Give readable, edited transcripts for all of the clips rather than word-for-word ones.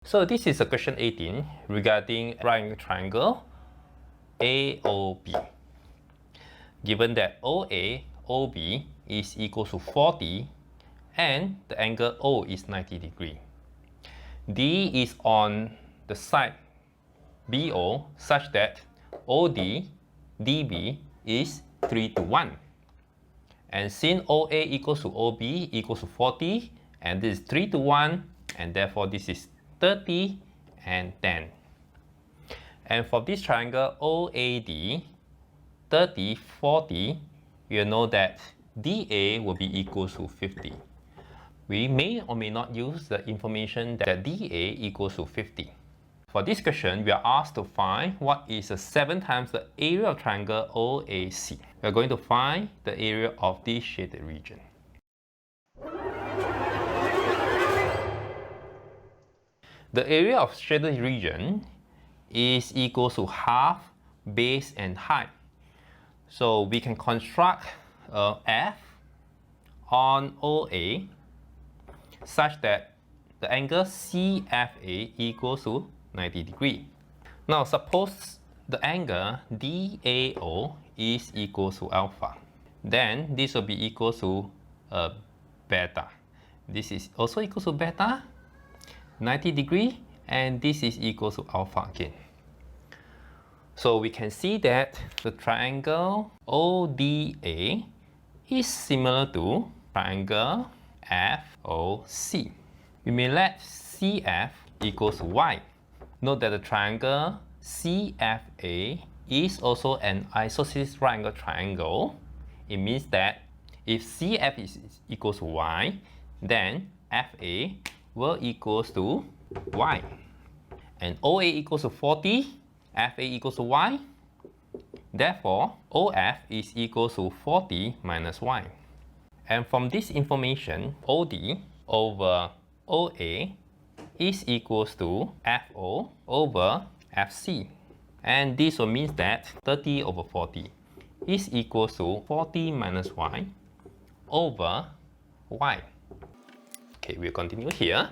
So this is a question 18 regarding right triangle AOB. Given that OA, OB is equal to 40 and the angle O is 90 degrees. D is on the side BO such that OD, DB is 3 to 1. And since OA equals to OB equals to 40 and this is 3 to 1 and therefore this is 30 and 10. And for this triangle OAD, 30, 40, you know that DA will be equal to 50. We may or may not use the information that DA equals to 50. For this question, we are asked to find what is 7 times the area of triangle OAC. We are going to find the area of this shaded region. The area of shaded region is equal to half base and height. So we can construct F on OA such that the angle CFA equals to 90 degrees. Now suppose the angle DAO is equal to alpha. Then this will be equal to beta. This is also equal to beta, 90 degrees, and this is equal to alpha again. So we can see that the triangle ODA is similar to triangle FOC. We may let CF equals to Y. Note that the triangle CFA is also an isosceles right angle triangle. It means that if CF is equals to Y, then FA will equals to Y. And OA equals to 40, FA equals to Y. Therefore, OF is equals to 40 minus Y. And from this information, OD over OA is equals to FO over FC. And this will mean that 30 over 40 is equals to 40 minus Y over Y. Okay, we'll continue here.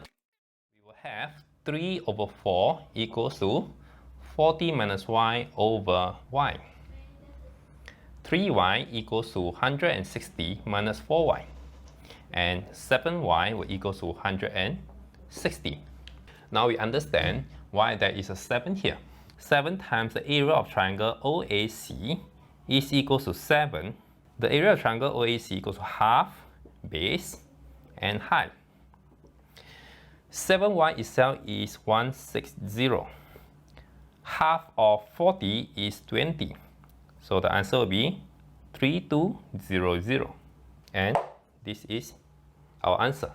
We will have 3 over 4 equals to 40 minus Y over Y. 3y equals to 160 minus 4y. And 7y will equal to 160. Now we understand why there is a 7 here. 7 times the area of triangle OAC is equal to 7. The area of triangle OAC equals to half base and height. 7y itself is 160. Half of 40 is 20. So the answer will be 3200. And this is our answer.